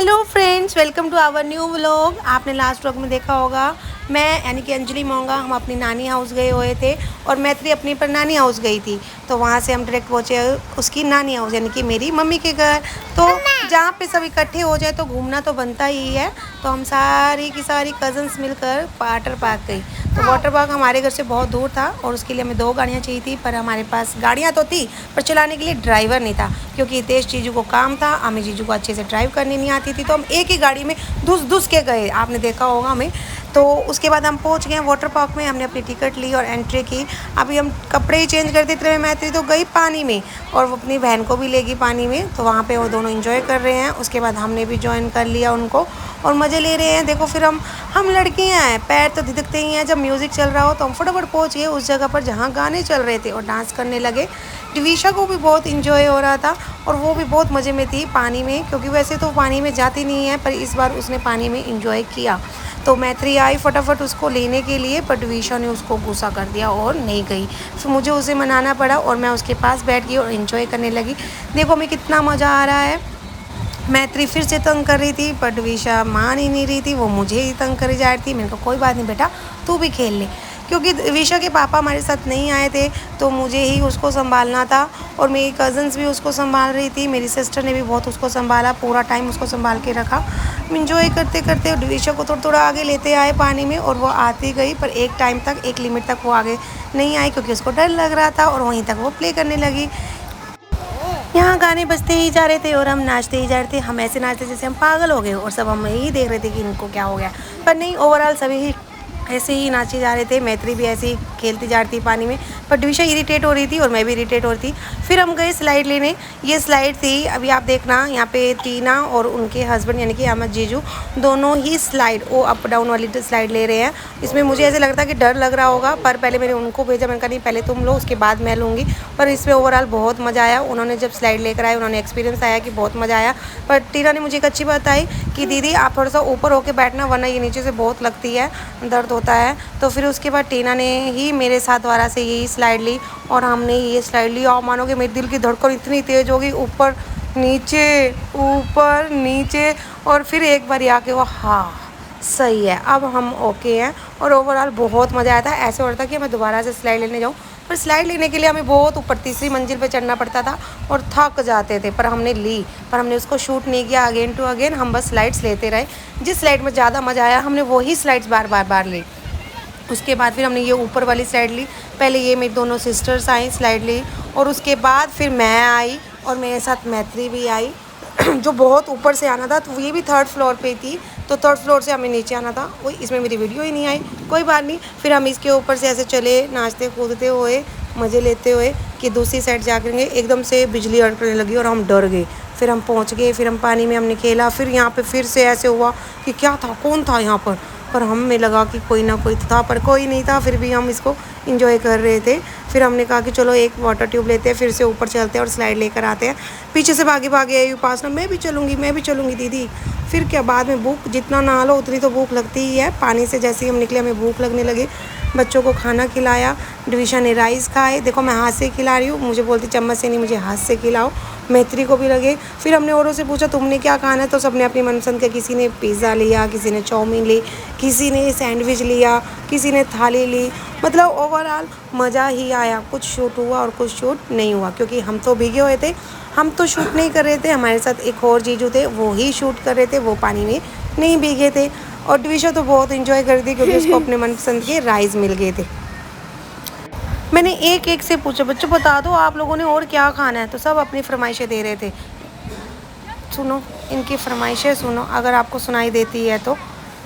Hello friends, welcome to our new vlog. आपने last vlog में देखा होगा मैं यानी कि अंजलि मोंगा हम अपनी नानी हाउस गए हुए थे और मैत्री अपनी पर नानी हाउस गई थी। तो वहाँ से हम डायरेक्ट पहुँचे उसकी नानी हाउस यानी कि मेरी मम्मी के घर। तो जहाँ पे सब इकट्ठे हो जाए तो घूमना तो बनता ही है। तो हम सारी की सारी कज़न्स मिलकर वाटर पार्क गई। तो वाटर पार्क हमारे घर से बहुत दूर था और उसके लिए हमें 2 गाड़ियाँ चाहिए थी, पर हमारे पास गाड़ियाँ तो थी पर चलाने के लिए ड्राइवर नहीं था, क्योंकि तेज जीजू को काम था, हमें जीजू को अच्छे से ड्राइव करनी नहीं आती थी। तो हम एक ही गाड़ी में धुस के गए, आपने देखा होगा हमें। तो उसके बाद हम पहुंच गए वाटर पार्क में, हमने अपनी टिकट ली और एंट्री की। अभी हम कपड़े ही चेंज करते थे, मैत्री तो गई पानी में और वो अपनी बहन को भी लेगी पानी में। तो वहाँ पे वो दोनों एंजॉय कर रहे हैं। उसके बाद हमने भी ज्वाइन कर लिया उनको और मज़े ले रहे हैं। देखो फिर हम लड़कियाँ हैं, पैर तो धिदकते ही हैं जब म्यूज़िक चल रहा हो। तो हम फटाफट पहुँच गए उस जगह पर जहाँ गाने चल रहे थे और डांस करने लगे। दिविशा को भी बहुत इंजॉय हो रहा था और वो भी बहुत मज़े में थी पानी में, क्योंकि वैसे तो पानी में जाती नहीं है पर इस बार उसने पानी में इंजॉय किया। तो मैत्री आई फटाफट उसको लेने के लिए, पर दिविशा ने उसको गुस्सा कर दिया और नहीं गई। फिर मुझे उसे मनाना पड़ा और मैं उसके पास बैठ गई और इंजॉय करने लगी। देखो हमें कितना मज़ा आ रहा है। मैत्री फिर से तंग कर रही थी पर दिविशा मान ही नहीं रही थी, वो मुझे ही तंग करी जा रही थी। मैंने कहा कोई बात नहीं बेटा, तू भी खेल ले, क्योंकि दिविशा के पापा हमारे साथ नहीं आए थे तो मुझे ही उसको संभालना था और मेरी कज़न्स भी उसको संभाल रही थी। मेरी सिस्टर ने भी बहुत उसको संभाला, पूरा टाइम उसको संभाल के रखा। इंजॉय करते करते दिविशा को थोड़ा थोड़ा आगे लेते आए पानी में और वो आती गई, पर एक टाइम तक, एक लिमिट तक वो आगे नहीं आई क्योंकि उसको डर लग रहा था और वहीं तक वो प्ले करने लगी। यहाँ गाने बजते ही जा रहे थे और हम नाचते ही जा रहे थे। हम ऐसे नाचते जैसे हम पागल हो गए और सब हम यही देख रहे थे कि इनको क्या हो गया, पर नहीं, ओवरऑल सभी ही ऐसे ही नाचे जा रहे थे। मैत्री भी ऐसे ही खेलती जा रही थी पानी में, पर दिविशा इरिटेट हो रही थी और मैं भी इरिटेट हो रही थी। फिर हम गए स्लाइड लेने। ये स्लाइड थी, अभी आप देखना यहाँ पे टीना और उनके हस्बैंड यानी कि अहमद जीजू दोनों ही स्लाइड, वो अप डाउन वाली स्लाइड ले रहे हैं। इसमें मुझे ऐसे लगता है कि डर लग रहा होगा, पर पहले मैंने उनको भेजा, मैंने कहा नहीं पहले तुम लो उसके बाद मैं लूँगी। पर इसमें ओवरऑल बहुत मज़ा आया। उन्होंने जब स्लाइड लेकर आए उन्होंने एक्सपीरियंस आया कि बहुत मज़ा आया। पर टीना ने मुझे एक अच्छी बात आई कि दीदी आप थोड़ा सा ऊपर होकर बैठना, वरना ये नीचे से बहुत लगती है, दर्द होता है। तो फिर उसके बाद टीना ने ही मेरे साथ दोबारा से यही स्लाइड ली और हमने ये स्लाइड ली और मानोगे मेरे दिल की धड़कन इतनी तेज़ हो गई, ऊपर नीचे और फिर एक बार आके वो हाँ सही है, अब हम ओके हैं। और ओवरऑल बहुत मज़ा आया था। ऐसे हो रहा था कि मैं दोबारा से स्लाइड लेने जाऊँ, पर स्लाइड लेने के लिए हमें बहुत ऊपर तीसरी मंजिल पे चढ़ना पड़ता था और थक जाते थे। पर हमने ली, पर हमने उसको शूट नहीं किया अगेन टू अगेन, हम बस स्लाइड्स लेते रहे। जिस स्लाइड में ज़्यादा मज़ा आया हमने वही स्लाइड्स बार ली। उसके बाद फिर हमने ये ऊपर वाली स्लाइड ली। पहले ये मेरी दोनों सिस्टर्स आई, स्लाइड ली, और उसके बाद फिर मैं आई और मेरे साथ मैत्री भी आई जो बहुत ऊपर से आना था। तो ये भी 3rd फ्लोर पे थी, तो 3rd फ्लोर से हमें नीचे आना था। वही इसमें मेरी वीडियो ही नहीं आई, कोई बात नहीं। फिर हम इसके ऊपर से ऐसे चले नाचते कूदते हुए, मज़े लेते हुए कि दूसरी साइड जाकर एकदम से बिजली अड़कने लगी और हम डर गए। फिर हम पहुंच गए, फिर हम पानी में हमने खेला। फिर यहाँ पे फिर से ऐसे हुआ कि क्या था, कौन था यहाँ पर हमें लगा कि कोई ना कोई था, पर कोई नहीं था। फिर भी हम इसको इंजॉय कर रहे थे। फिर हमने कहा कि चलो एक वाटर ट्यूब लेते हैं, फिर से ऊपर चलते हैं और स्लाइड लेकर आते हैं। पीछे से भागे आई पास ना, मैं भी चलूँगी दीदी। फिर क्या, बाद में भूख जितना नहा लो उतनी तो भूख लगती ही है। पानी से जैसे ही हम निकले हमें भूख लगने लगी। बच्चों को खाना खिलाया, दिविशा ने राइस खाए। देखो मैं हाथ से खिला रही हूँ, मुझे बोलती चम्मच से नहीं, मुझे हाथ से खिलाओ। मैत्री को भी लगे। फिर हमने औरों से पूछा तुमने क्या खाना है, तो सबने अपनी मनपसंद के, किसी ने पिज़्ज़ा लिया, किसी ने चाउमीन ली, किसी ने सैंडविच लिया, किसी ने थाली ली। मतलब ओवरऑल मज़ा ही आया। कुछ शूट हुआ और कुछ शूट नहीं हुआ, क्योंकि हम तो भीगे हुए थे। हम तो शूट नहीं कर रहे थे, हमारे साथ एक और जीजू थे वो ही शूट कर रहे थे, वो पानी में नहीं भीगे थे। और दिविशा तो बहुत इंजॉय कर रही थी क्योंकि उसको अपने मनपसंद के राइस मिल गए थे। मैंने एक से पूछा बच्चों बता दो आप लोगों ने और क्या खाना है, तो सब अपनी फरमाइशें दे रहे थे। सुनो इनकी फरमाइशें सुनो, अगर आपको सुनाई देती है तो।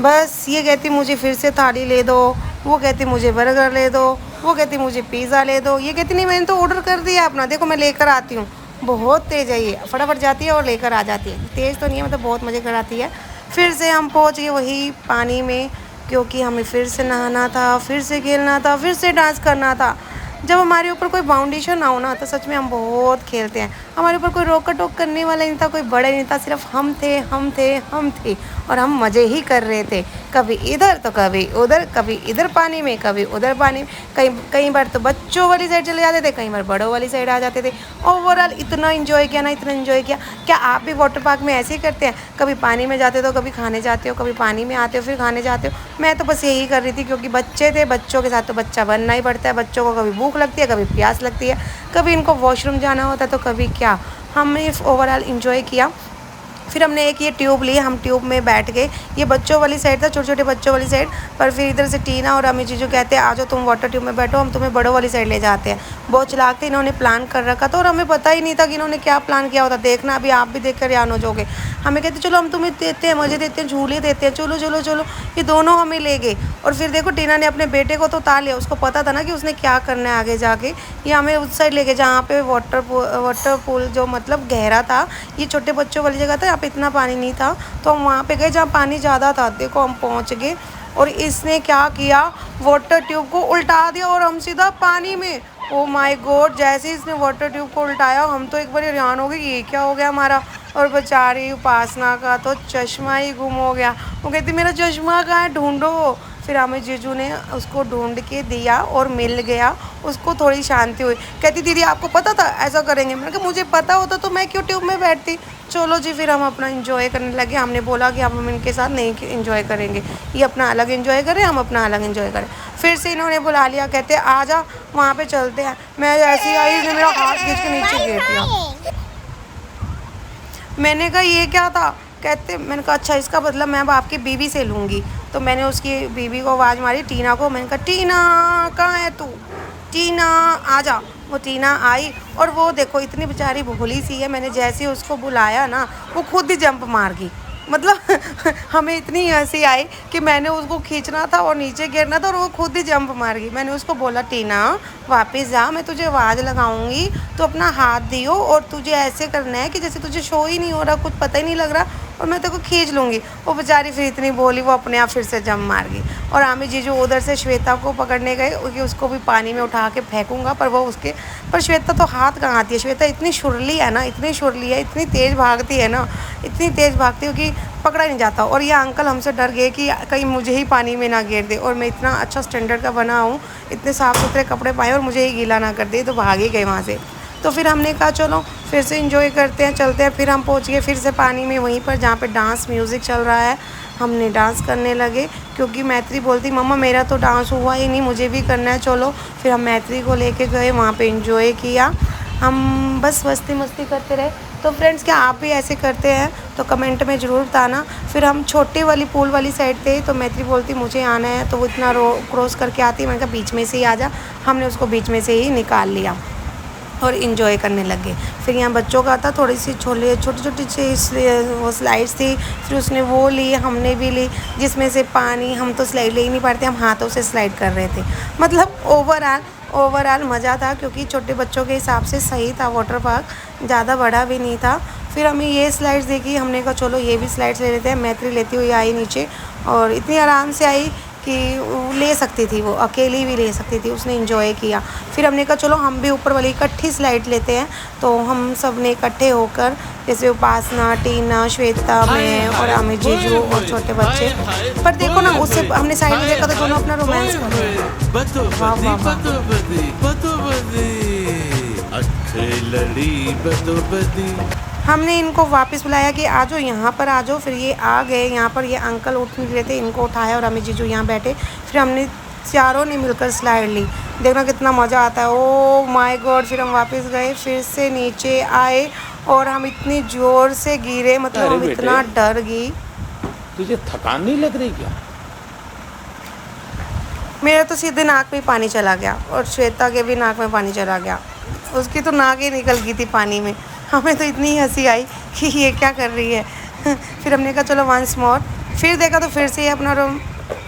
बस ये कहती मुझे फिर से थाली ले दो, वो कहती मुझे बर्गर ले दो, वो कहती मुझे पिज़्ज़ा ले दो, ये कहती नहीं मैंने तो ऑर्डर कर दिया अपना, देखो मैं लेकर आती हूँ। बहुत तेज़ है ये, फटाफट जाती है और लेकर आ जाती है। तेज़ तो नहीं है, मतलब बहुत मज़े कराती है। फिर से हम पहुँच गए वही पानी में, क्योंकि हमें फिर से नहाना था, फिर से खेलना था, फिर से डांस करना था। जब हमारे ऊपर कोई बाउंडेशन ना हो ना तो सच में हम बहुत खेलते हैं। हमारे ऊपर कोई रोका टोक करने वाला नहीं था, कोई बड़ा नहीं था, सिर्फ हम थे, हम थे, हम थे और हम मज़े ही कर रहे थे। कभी इधर तो कभी उधर, कभी इधर पानी में कभी उधर पानी में। कई बार तो बच्चों वाली साइड चले जाते थे, कई बार बड़ों वाली साइड आ जाते थे। ओवरऑल इतना इन्जॉय किया ना, इतना इन्जॉय किया। क्या आप भी वाटर पार्क में ऐसे ही करते हैं? कभी पानी में जाते हो तो कभी खाने जाते हो, कभी पानी में आते हो फिर खाने जाते हो। मैं तो बस यही कर रही थी क्योंकि बच्चे थे, बच्चों के साथ तो बच्चा बनना ही पड़ता है। बच्चों को कभी भूख लगती है, कभी प्यास लगती है, कभी इनको वॉशरूम जाना होता है तो कभी क्या। हमने ओवरऑल इन्जॉय किया। फिर हमने एक ये ट्यूब ली, हम ट्यूब में बैठ गए। ये बच्चों वाली साइड था, छोटे छोटे बच्चों वाली साइड। पर फिर इधर से टीना और अमित जीजू कहते हैं आ जाओ तुम वाटर ट्यूब में बैठो, हम तुम्हें बड़ों वाली साइड ले जाते हैं। बहुत चलाक थे, इन्होंने प्लान कर रखा था और हमें पता ही नहीं था कि इन्होंने क्या प्लान किया होता। देखना अभी आप भी देख कर हैरान हो जाओगे। हमें कहते चलो हम तुम्हें देते हैं, मज़े देते हैं, झूले देते हैं, चलो चलो चलो। ये दोनों हमें ले गए और फिर देखो टीना ने अपने बेटे को तो उतार लिया, उसको पता था ना कि उसने क्या करना है आगे जाके। ये हमें उस साइड ले गए जहाँ पे वाटर पूल जो मतलब गहरा था। ये छोटे बच्चों वाली जगह था, यहाँ पे इतना पानी नहीं था तो हम वहाँ पे गए जहाँ पानी ज़्यादा था। देखो हम पहुँच गए और इसने क्या किया, वाटर ट्यूब को उल्टा दिया और हम सीधा पानी में। ओ माय गॉड, जैसे ही इसने वाटर ट्यूब को उल्टाया हम तो एक बार हैरान हो गए ये क्या हो गया हमारा। और बेचारी उपासना का तो चश्मा ही गुम हो गया। वो कहती मेरा चश्मा कहाँ है, ढूंढो। फिर हमें जीजू ने उसको ढूंढ के दिया और मिल गया। उसको थोड़ी शांति हुई। कहती दीदी आपको पता था ऐसा करेंगे? मैंने कहा मुझे पता होता तो मैं क्यों ट्यूब में बैठती। चलो जी, फिर हम अपना एंजॉय करने लगे। हमने बोला कि हम इनके साथ नहीं एंजॉय करेंगे, ये अपना अलग एंजॉय करें, हम अपना अलग एंजॉय करें। फिर से इन्होंने बुला लिया, कहते आ जा वहाँ पे चलते हैं। मैं ऐसी आई, इसने मेरा हाथ खींच के नीचे गिर दिया। मैंने कहा ये क्या था? कहते, मैंने कहा अच्छा इसका बदला मैं अब आपकी बीवी से लूँगी। तो मैंने उसकी बीवी को आवाज़ मारी, टीना को। मैंने कहा टीना कहाँ है तू, टीना आ जा। वो टीना आई और वो देखो इतनी बेचारी भोली सी है, मैंने जैसे ही उसको बुलाया ना वो खुद ही जंप मार गई। मतलब हमें इतनी हंसी आई कि मैंने उसको खींचना था और नीचे गिरना था और वो खुद ही जंप मार गई। मैंने उसको बोला टीना वापस जा, मैं तुझे आवाज़ लगाऊंगी तो अपना हाथ दियो और तुझे ऐसे करना है कि जैसे तुझे शो ही नहीं हो रहा, कुछ पता ही नहीं लग रहा और मैं तेरे को खींच लूँगी। वो बेचारी फिर इतनी बोली, वो अपने आप फिर से जंप मार गई। और आमिर जीजू उधर से श्वेता को पकड़ने गए कि उसको भी पानी में उठा के फेंकूँगा, पर श्वेता तो हाथ कहाँ आती है। श्वेता इतनी शुरली है ना, इतनी शुरली है, इतनी तेज़ भागती है ना, इतनी तेज़ भागती है कि पकड़ा नहीं जाता। और ये अंकल हमसे डर गए कि कहीं मुझे ही पानी में ना गिर दे। और मैं इतना अच्छा स्टैंडर्ड का बना हूँ, इतने साफ़ सुथरे कपड़े पाए और मुझे ही गीला ना कर दे, तो भाग ही गए वहाँ से। तो फिर हमने कहा चलो फिर से एंजॉय करते हैं, चलते हैं। फिर हम पहुँच गए फिर से पानी में, वहीं पर जहाँ पे डांस म्यूज़िक चल रहा है। हमने डांस करने लगे क्योंकि मैत्री बोलती मम्मा मेरा तो डांस हुआ ही नहीं, मुझे भी करना है चलो। फिर हम मैत्री को लेके गए, वहाँ पे एंजॉय किया। हम बस मस्ती करते रहे। तो फ्रेंड्स क्या आप भी ऐसे करते हैं तो कमेंट में ज़रूर बताना। फिर हम छोटे वाली पूल वाली साइड थे तो मैत्री बोलती मुझे आना है, तो वो इतना क्रॉस करके आती। मैंने कहा बीच में से ही आ जा। हमने उसको बीच में से ही निकाल लिया और इन्जॉय करने लगे। फिर यहाँ बच्चों का था, थोड़ी सी छोटी छोटी वो स्लाइड्स थी। फिर उसने वो ली, हमने भी ली, जिसमें से पानी, हम तो स्लाइड ले ही नहीं पाते, हम हाथों से स्लाइड कर रहे थे। मतलब ओवरऑल मज़ा था क्योंकि छोटे बच्चों के हिसाब से सही था वाटर पार्क, ज़्यादा बड़ा भी नहीं था। फिर हमें ये स्लाइड्स देखी, हमने कहा चलो ये भी स्लाइड्स ले लेते हैं। मैत्री लेती हुई आई नीचे और इतनी आराम से आई कि ले सकती थी, वो अकेली भी ले सकती थी, उसने एंजॉय किया। फिर हमने कहा चलो हम भी ऊपर वाली इकट्ठी स्लाइड लेते हैं। तो हम सब ने इकट्ठे होकर, जैसे उपासना, टीना, श्वेता, मैं और अमित जीजू और छोटे बच्चे। पर देखो ना, उससे हमने साइड में देखा तो दोनों अपना रोमांस कर रहे हैं। वाह वाह वाह। हमने इनको वापस बुलाया कि आ जाओ यहाँ पर आ जाओ। फिर ये आ गए यहाँ पर। ये अंकल उठ नहीं रहे थे, इनको उठाया और अमित जीजू यहाँ बैठे। फिर हमने चारों ने मिलकर स्लाइड ली। देखना कितना मज़ा आता है, ओ माय गॉड। फिर हम वापस गए, फिर से नीचे आए और हम इतनी ज़ोर से गिरे, मतलब हम इतना डर गई। तुझे थकान नहीं लग रही क्या? मेरा तो सीधे नाक में पानी चला गया और श्वेता के भी नाक में पानी चला गया। उसकी तो नाक ही निकल गई थी पानी में। हमें तो इतनी हंसी आई कि ये क्या कर रही है। फिर हमने कहा चलो वंस मोर। फिर देखा तो फिर से अपना रूम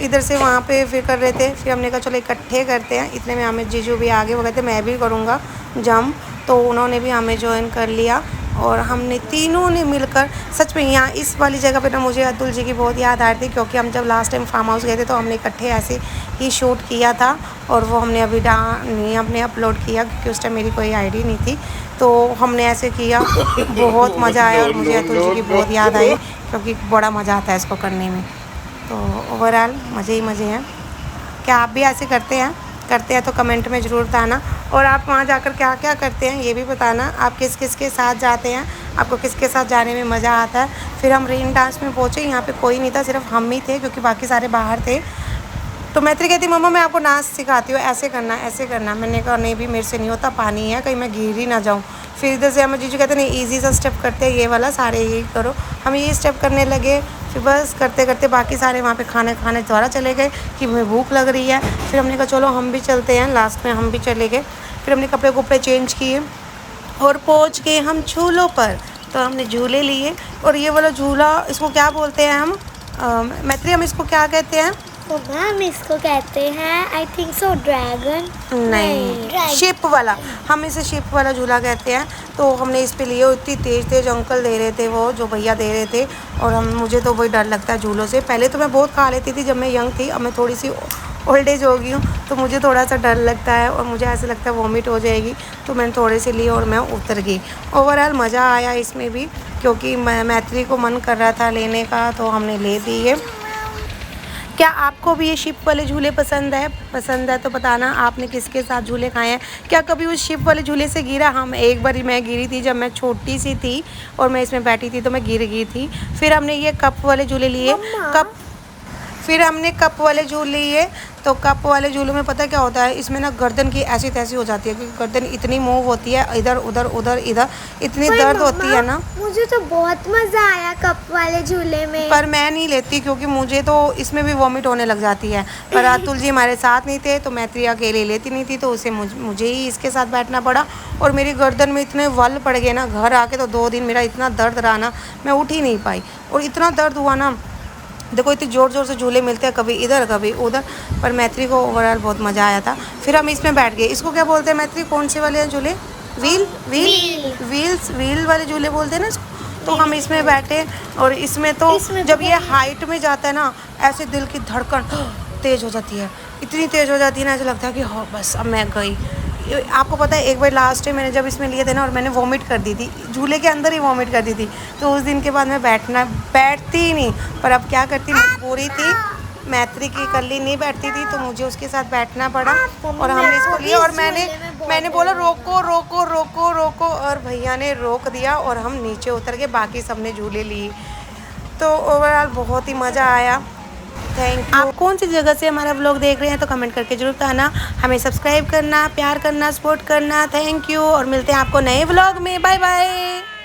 इधर से वहाँ पे फिर कर रहे थे। फिर हमने कहा चलो इकट्ठे करते हैं। इतने में हमें जीजू भी आगे, वो कहते मैं भी करूँगा जंप, तो उन्होंने भी हमें ज्वाइन कर लिया और हमने तीनों ने मिलकर सच में यहाँ इस वाली जगह पे ना मुझे अतुल जी की बहुत याद आ रही थी, क्योंकि हम जब लास्ट टाइम फार्म हाउस गए थे तो हमने इकट्ठे ऐसे ही शूट किया था और वो हमने अभी नहीं हमने अपलोड किया क्योंकि उस टाइम मेरी कोई आईडी नहीं थी, तो हमने ऐसे किया। बहुत मज़ा आया और मुझे अतुल जी की बहुत याद आई क्योंकि बड़ा मज़ा आता है इसको करने में। तो ओवरऑल मज़े ही मज़े हैं। क्या आप भी ऐसे करते हैं तो कमेंट में ज़रूर बताना, और आप वहाँ जाकर क्या क्या करते हैं ये भी बताना। आप किस किस के साथ जाते हैं, आपको किसके साथ जाने में मज़ा आता है। फिर हम रेन डांस में पहुँचे, यहाँ पे कोई नहीं था, सिर्फ हम ही थे क्योंकि बाकी सारे बाहर थे। तो मैत्री कहती मम्मा मैं आपको डांस सिखाती हूँ, ऐसे करना ऐसे करना। मैंने कहा नहीं भी मेरे से नहीं होता, पानी है कहीं मैं गिर ही ना जाऊँ। फिर इधर से हमें जीजू कहते नहीं ईजी सा स्टेप करते हैं, ये वाला सारे यही करो। हम ये स्टेप करने लगे, फिर बस करते करते बाकी सारे वहाँ पे खाने द्वारा चले गए कि हमें भूख लग रही है। फिर हमने कहा चलो हम भी चलते हैं, लास्ट में हम भी चले गए। फिर हमने कपड़े चेंज किए और पहुँच गए हम झूलों पर। तो हमने झूले लिए, और ये वाला झूला इसको क्या बोलते हैं हम मैत्री, हम इसको क्या कहते हैं? तो मैम इसको कहते हैं आई थिंक सो ड्रैगन। नहीं, शिप वाला, हम इसे शिप वाला झूला कहते हैं। तो हमने इस पे लिए, इतनी तेज़ अंकल दे रहे थे, वो जो भैया दे रहे थे। और मुझे तो वही डर लगता है झूलों से। पहले तो मैं बहुत खा लेती थी जब मैं यंग थी, अब मैं थोड़ी सी ओल्ड एज हो गई हूँ तो मुझे थोड़ा सा डर लगता है और मुझे ऐसा लगता है वॉमिट हो जाएगी। तो मैंने थोड़े से लिए और मैं उतर गई। ओवरऑल मज़ा आया इसमें भी, क्योंकि मैत्री को मन कर रहा था लेने का तो हमने ले दिए। क्या आपको भी ये शिप वाले झूले पसंद है तो बताना आपने किसके साथ झूले खाए हैं। क्या कभी उस शिप वाले झूले से गिरा? हम एक बार मैं गिरी थी जब मैं छोटी सी थी और मैं इसमें बैठी थी तो मैं गिर गई थी। फिर हमने ये कप वाले झूले लिए, फिर हमने कप वाले झूले लिए। तो कप वाले झूलों में पता क्या होता है, इसमें ना गर्दन की ऐसी तैसी हो जाती है क्योंकि गर्दन इतनी मूव होती है, इधर उधर इधर इतनी दर्द होती है ना। मुझे तो बहुत मज़ा आया कप वाले झूले में, पर मैं नहीं लेती क्योंकि मुझे तो इसमें भी वॉमिट होने लग जाती है। पर अतुल जी हमारे साथ नहीं थे तो मैत्री अकेले लेती नहीं थी, तो उसे मुझे ही इसके साथ बैठना पड़ा। और मेरी गर्दन में इतने वल पड़ गए ना, घर आके तो 2 दिन मेरा इतना दर्द रहा ना, मैं उठ ही नहीं पाई। और इतना दर्द हुआ ना, देखो इतनी ज़ोर से झूले मिलते हैं, कभी इधर कभी उधर। पर मैत्री को ओवरऑल बहुत मज़ा आया था। फिर हम इसमें बैठ गए। इसको क्या बोलते हैं मैत्री, कौन से वाले हैं झूले? व्हील वाले झूले बोलते हैं ना इसको। तो हम इसमें बैठे और इसमें तो जब ये हाइट में जाता है ना, ऐसे दिल की धड़कन तेज़ हो जाती है, इतनी तेज़ हो जाती है ना, ऐसा लगता है कि हाँ बस अब मैं गई। आपको पता है एक बार लास्ट टाइम मैंने जब इसमें लिए थे ना और मैंने वॉमिट कर दी थी, झूले के अंदर ही वॉमिट कर दी थी। तो उस दिन के बाद मैं बैठती ही नहीं। पर अब क्या करती, मजबूरी थी, मैत्री की कल्ली नहीं बैठती थी तो मुझे उसके साथ बैठना पड़ा। और हमने इसको लिया और मैंने बोला रोको रोको रोको रोको, और भैया ने रोक दिया और हम नीचे उतर के बाकी सबने झूले लिए। तो ओवरऑल बहुत ही मज़ा आया। Thank you. आप कौन सी जगह से हमारा व्लॉग देख रहे हैं तो कमेंट करके जरूर बताना। हमें सब्सक्राइब करना, प्यार करना, सपोर्ट करना। थैंक यू, और मिलते हैं आपको नए व्लॉग में। Bye bye.